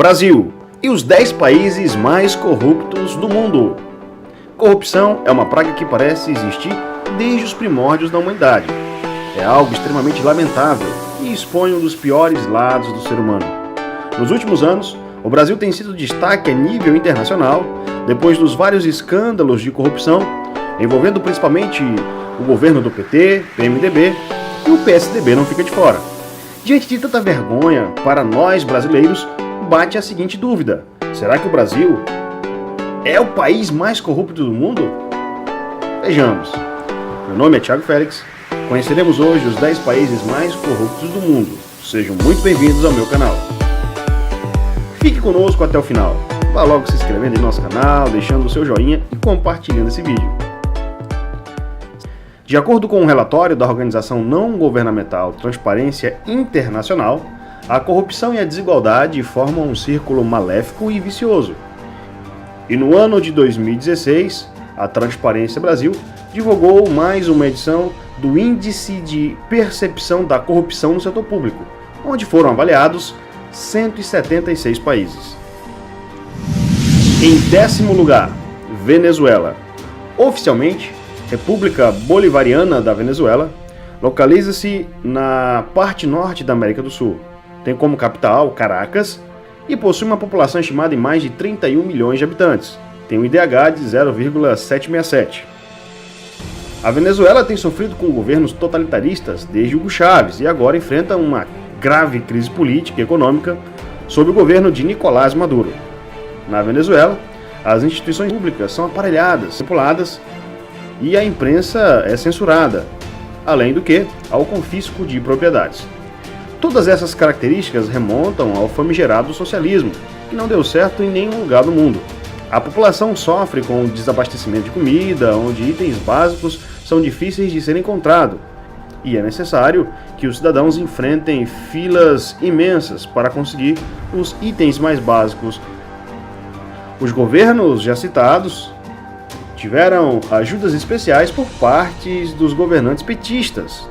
Brasil e os 10 países mais corruptos do mundo. Corrupção é uma praga que parece existir desde os primórdios da humanidade. É algo extremamente lamentável e expõe um dos piores lados do ser humano. Nos últimos anos, o Brasil tem sido destaque a nível internacional depois dos vários escândalos de corrupção envolvendo principalmente o governo do PT, PMDB e o PSDB não fica de fora. Diante de tanta vergonha, para nós brasileiros, bate a seguinte dúvida: será que o Brasil é o país mais corrupto do mundo? Vejamos. Meu nome é Thiago Félix. Conheceremos hoje os 10 países mais corruptos do mundo. Sejam muito bem-vindos ao meu canal. Fique conosco até o final. Vá logo se inscrevendo em nosso canal, deixando o seu joinha e compartilhando esse vídeo. De acordo com um relatório da organização não governamental Transparência Internacional, a corrupção e a desigualdade formam um círculo maléfico e vicioso. E no ano de 2016, a Transparência Brasil divulgou mais uma edição do Índice de Percepção da Corrupção no Setor Público, onde foram avaliados 176 países. Em 10º lugar, Venezuela. Oficialmente, República Bolivariana da Venezuela, localiza-se na parte norte da América do Sul. Tem como capital Caracas e possui uma população estimada em mais de 31 milhões de habitantes. Tem um IDH de 0,767. A Venezuela tem sofrido com governos totalitaristas desde Hugo Chávez e agora enfrenta uma grave crise política e econômica sob o governo de Nicolás Maduro. Na Venezuela, as instituições públicas são aparelhadas, manipuladas e a imprensa é censurada, além do que ao confisco de propriedades. Todas essas características remontam ao famigerado socialismo, que não deu certo em nenhum lugar do mundo. A população sofre com o desabastecimento de comida, onde itens básicos são difíceis de ser encontrados, e é necessário que os cidadãos enfrentem filas imensas para conseguir os itens mais básicos. Os governos já citados tiveram ajudas especiais por parte dos governantes petistas.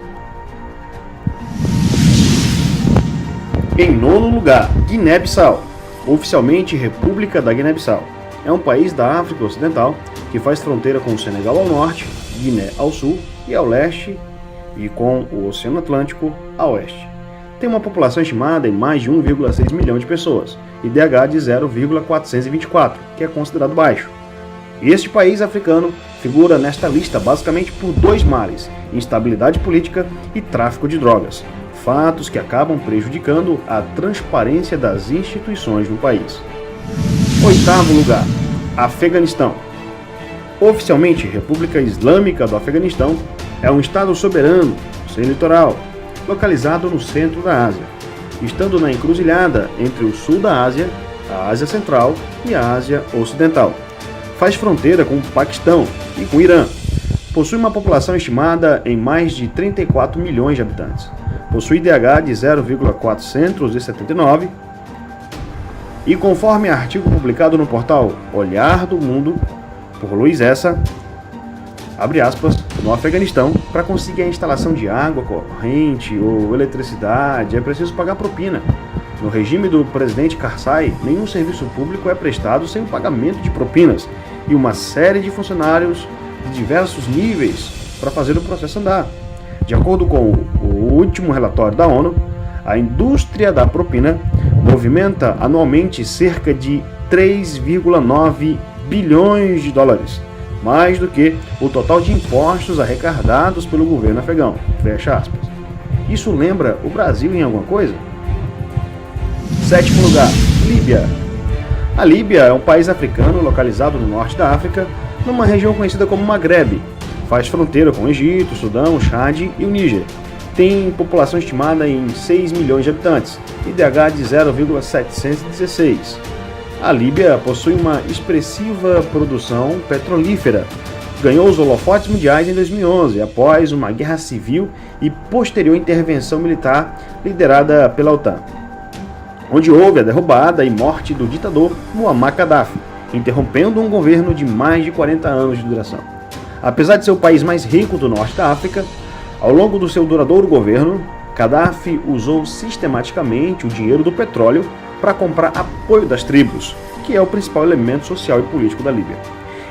Em 9º lugar, Guiné-Bissau, oficialmente República da Guiné-Bissau. É um país da África Ocidental que faz fronteira com o Senegal ao norte, Guiné ao sul e ao leste, e com o Oceano Atlântico a oeste. Tem uma população estimada em mais de 1,6 milhão de pessoas, IDH de 0,424, que é considerado baixo. Este país africano figura nesta lista basicamente por dois males: instabilidade política e tráfico de drogas, fatos que acabam prejudicando a transparência das instituições no país. 8º lugar, Afeganistão. Oficialmente, República Islâmica do Afeganistão é um estado soberano, sem litoral, localizado no centro da Ásia, estando na encruzilhada entre o sul da Ásia, a Ásia Central e a Ásia Ocidental. Faz fronteira com o Paquistão e com o Irã. Possui uma população estimada em mais de 34 milhões de habitantes. Possui IDH de 0,479 e, conforme artigo publicado no portal Olhar do Mundo, por Luiz Essa, abre aspas, no Afeganistão, para conseguir a instalação de água corrente ou eletricidade, é preciso pagar propina. No regime do presidente Karzai, nenhum serviço público é prestado sem o pagamento de propinas e uma série de funcionários de diversos níveis para fazer o processo andar. De acordo com o último relatório da ONU, a indústria da propina movimenta anualmente cerca de 3,9 bilhões de dólares, mais do que o total de impostos arrecadados pelo governo afegão. Fecha aspas. Isso lembra o Brasil em alguma coisa? 7º lugar, Líbia. A Líbia é um país africano localizado no norte da África, numa região conhecida como Maghreb. Faz fronteira com o Egito, o Sudão, o Chad e o Níger. Tem população estimada em 6 milhões de habitantes, IDH de 0,716. A Líbia possui uma expressiva produção petrolífera. Ganhou os holofotes mundiais em 2011, após uma guerra civil e posterior intervenção militar liderada pela OTAN, onde houve a derrubada e morte do ditador Muammar Gaddafi, interrompendo um governo de mais de 40 anos de duração. Apesar de ser o país mais rico do norte da África, ao longo do seu duradouro governo, Gaddafi usou sistematicamente o dinheiro do petróleo para comprar apoio das tribos, que é o principal elemento social e político da Líbia.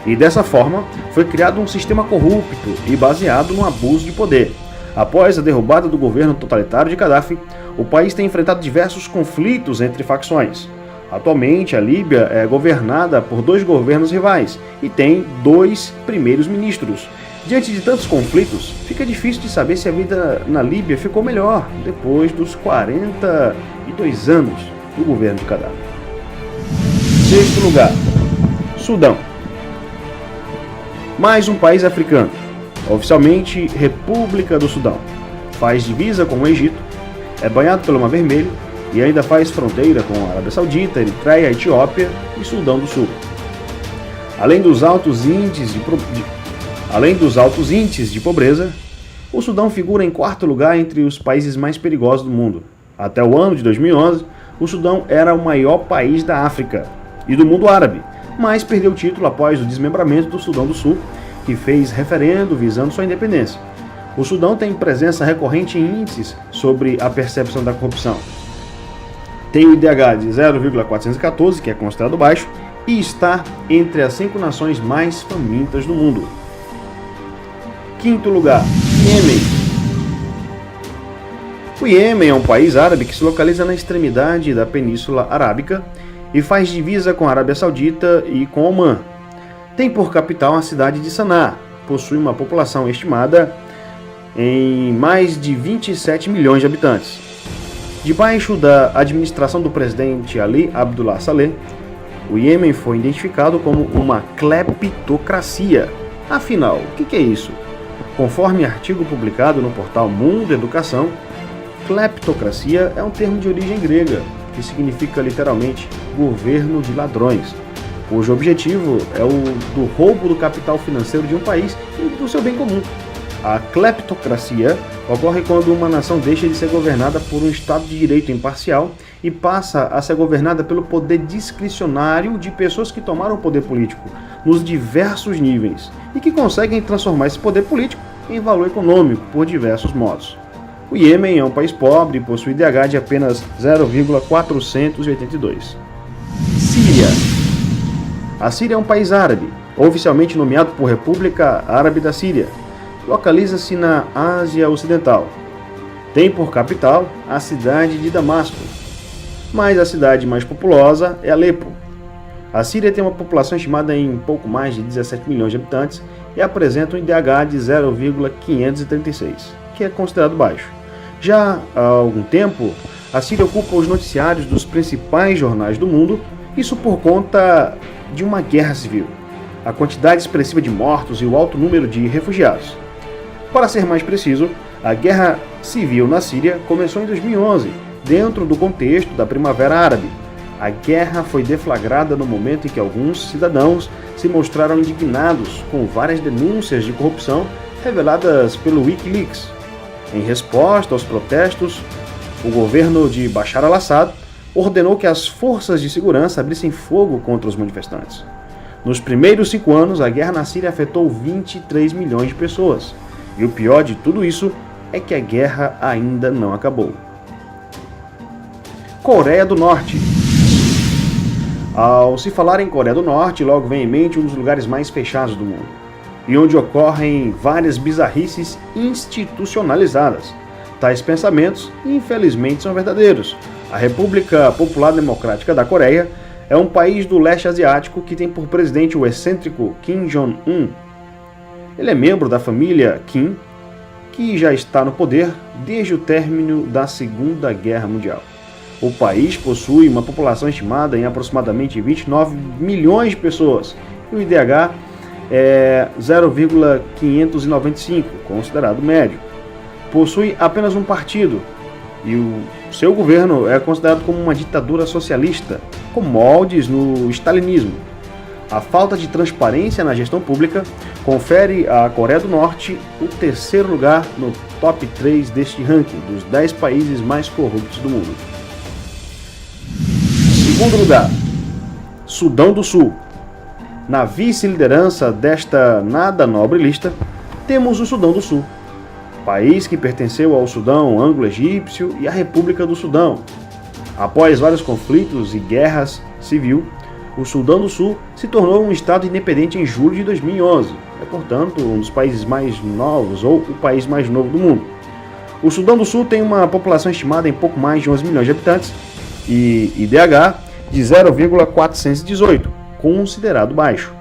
E dessa forma, foi criado um sistema corrupto e baseado no abuso de poder. Após a derrubada do governo totalitário de Gaddafi, o país tem enfrentado diversos conflitos entre facções. Atualmente, a Líbia é governada por 2 governos rivais e tem 2 primeiros-ministros. Diante de tantos conflitos, fica difícil de saber se a vida na Líbia ficou melhor depois dos 42 anos do governo de Gaddafi. 6º lugar, Sudão. Mais um país africano, oficialmente República do Sudão. Faz divisa com o Egito, é banhado pelo Mar Vermelho e ainda faz fronteira com a Arábia Saudita, Eritreia, Etiópia e Sudão do Sul. Além dos altos índices de pobreza, o Sudão figura em 4º lugar entre os países mais perigosos do mundo. Até o ano de 2011, o Sudão era o maior país da África e do mundo árabe, mas perdeu o título após o desmembramento do Sudão do Sul, que fez referendo visando sua independência. O Sudão tem presença recorrente em índices sobre a percepção da corrupção. Tem o IDH de 0,414, que é considerado baixo, e está entre as 5 nações mais famintas do mundo. 5º lugar, Iêmen. O Iêmen é um país árabe que se localiza na extremidade da Península Arábica e faz divisa com a Arábia Saudita e com Omã. Tem por capital a cidade de Saná, possui uma população estimada em mais de 27 milhões de habitantes. Debaixo da administração do presidente Ali Abdullah Saleh, o Iêmen foi identificado como uma cleptocracia. Afinal, o que é isso? Conforme artigo publicado no portal Mundo Educação, cleptocracia é um termo de origem grega, que significa literalmente governo de ladrões, cujo objetivo é o do roubo do capital financeiro de um país e do seu bem comum. A cleptocracia ocorre quando uma nação deixa de ser governada por um Estado de direito imparcial e passa a ser governada pelo poder discricionário de pessoas que tomaram o poder político nos diversos níveis e que conseguem transformar esse poder político em valor econômico por diversos modos. O Iêmen é um país pobre e possui IDH de apenas 0,482. Síria. A Síria é um país árabe, oficialmente nomeado por República Árabe da Síria. Localiza-se na Ásia Ocidental. Tem por capital a cidade de Damasco, mas a cidade mais populosa é Alepo. A Síria tem uma população estimada em pouco mais de 17 milhões de habitantes e apresenta um IDH de 0,536, que é considerado baixo. Já há algum tempo, a Síria ocupa os noticiários dos principais jornais do mundo, isso por conta de uma guerra civil, a quantidade expressiva de mortos e o alto número de refugiados. Para ser mais preciso, a guerra civil na Síria começou em 2011, dentro do contexto da Primavera Árabe. A guerra foi deflagrada no momento em que alguns cidadãos se mostraram indignados com várias denúncias de corrupção reveladas pelo Wikileaks. Em resposta aos protestos, o governo de Bashar al-Assad ordenou que as forças de segurança abrissem fogo contra os manifestantes. Nos primeiros 5 anos, a guerra na Síria afetou 23 milhões de pessoas. E o pior de tudo isso é que a guerra ainda não acabou. Coreia do Norte. Ao se falar em Coreia do Norte, logo vem em mente um dos lugares mais fechados do mundo, e onde ocorrem várias bizarrices institucionalizadas. Tais pensamentos, infelizmente, são verdadeiros. A República Popular Democrática da Coreia é um país do leste asiático que tem por presidente o excêntrico Kim Jong-un. Ele é membro da família Kim, que já está no poder desde o término da Segunda Guerra Mundial. O país possui uma população estimada em aproximadamente 29 milhões de pessoas e o IDH é 0,595, considerado médio. Possui apenas um partido e o seu governo é considerado como uma ditadura socialista, com moldes no stalinismo. A falta de transparência na gestão pública confere à Coreia do Norte o 3º lugar no top 3 deste ranking dos 10 países mais corruptos do mundo. 2º lugar, Sudão do Sul. Na vice-liderança desta nada nobre lista, temos o Sudão do Sul, país que pertenceu ao Sudão anglo-egípcio e à República do Sudão. Após vários conflitos e guerras civil, o Sudão do Sul se tornou um estado independente em julho de 2011. É, portanto, um dos países mais novos, ou o país mais novo do mundo. O Sudão do Sul tem uma população estimada em pouco mais de 11 milhões de habitantes e IDH de 0,418, considerado baixo.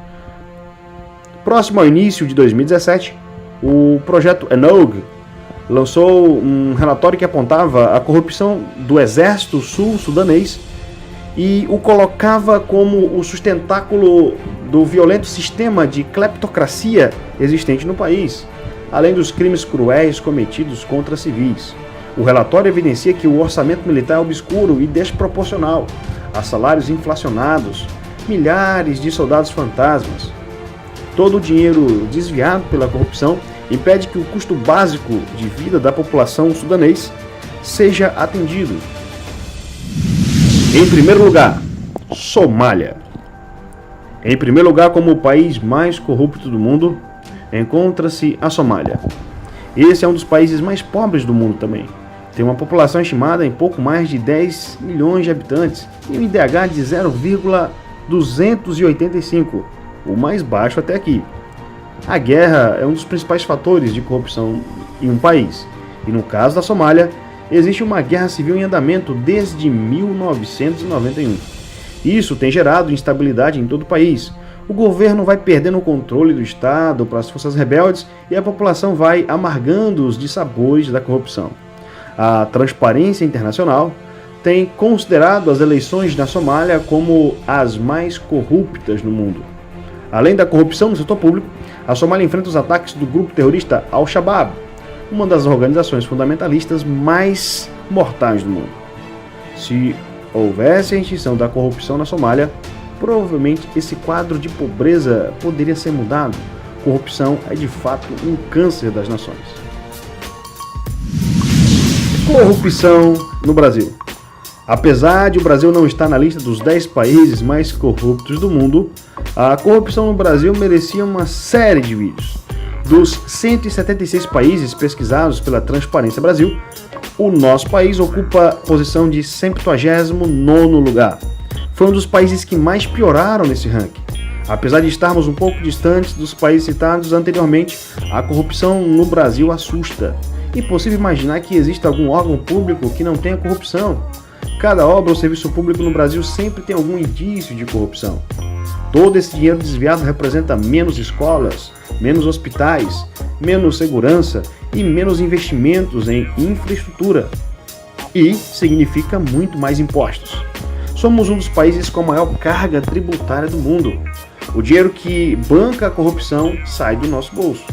Próximo ao início de 2017, o projeto ENOG lançou um relatório que apontava a corrupção do exército sul-sudanês e o colocava como o sustentáculo do violento sistema de cleptocracia existente no país, além dos crimes cruéis cometidos contra civis. O relatório evidencia que o orçamento militar é obscuro e desproporcional, há salários inflacionados, milhares de soldados fantasmas. Todo o dinheiro desviado pela corrupção impede que o custo básico de vida da população sudanês seja atendido. Em primeiro lugar, Somália. Em primeiro lugar, como o país mais corrupto do mundo, encontra-se a Somália. Esse é um dos países mais pobres do mundo também. Tem uma população estimada em pouco mais de 10 milhões de habitantes e um IDH de 0,285, o mais baixo até aqui. A guerra é um dos principais fatores de corrupção em um país, e no caso da Somália, existe uma guerra civil em andamento desde 1991. Isso tem gerado instabilidade em todo o país. O governo vai perdendo o controle do Estado para as forças rebeldes e a população vai amargando os dissabores da corrupção. A Transparência Internacional tem considerado as eleições na Somália como as mais corruptas no mundo. Além da corrupção no setor público, a Somália enfrenta os ataques do grupo terrorista Al-Shabaab, uma das organizações fundamentalistas mais mortais do mundo. Se houvesse a extinção da corrupção na Somália, provavelmente esse quadro de pobreza poderia ser mudado. Corrupção é de fato um câncer das nações. Corrupção no Brasil. Apesar de o Brasil não estar na lista dos 10 países mais corruptos do mundo, a corrupção no Brasil merecia uma série de vídeos. Dos 176 países pesquisados pela Transparência Brasil, o nosso país ocupa a posição de 179º lugar. Foi um dos países que mais pioraram nesse ranking. Apesar de estarmos um pouco distantes dos países citados anteriormente, a corrupção no Brasil assusta. Impossível imaginar que exista algum órgão público que não tenha corrupção. Cada obra ou serviço público no Brasil sempre tem algum indício de corrupção. Todo esse dinheiro desviado representa menos escolas, menos hospitais, menos segurança e menos investimentos em infraestrutura. E significa muito mais impostos. Somos um dos países com a maior carga tributária do mundo. O dinheiro que banca a corrupção sai do nosso bolso.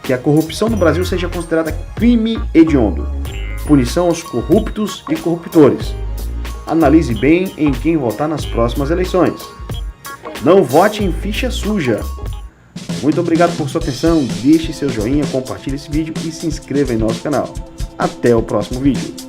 Que a corrupção no Brasil seja considerada crime hediondo. Punição aos corruptos e corruptores. Analise bem em quem votar nas próximas eleições. Não vote em ficha suja. Muito obrigado por sua atenção, deixe seu joinha, compartilhe esse vídeo e se inscreva em nosso canal. Até o próximo vídeo.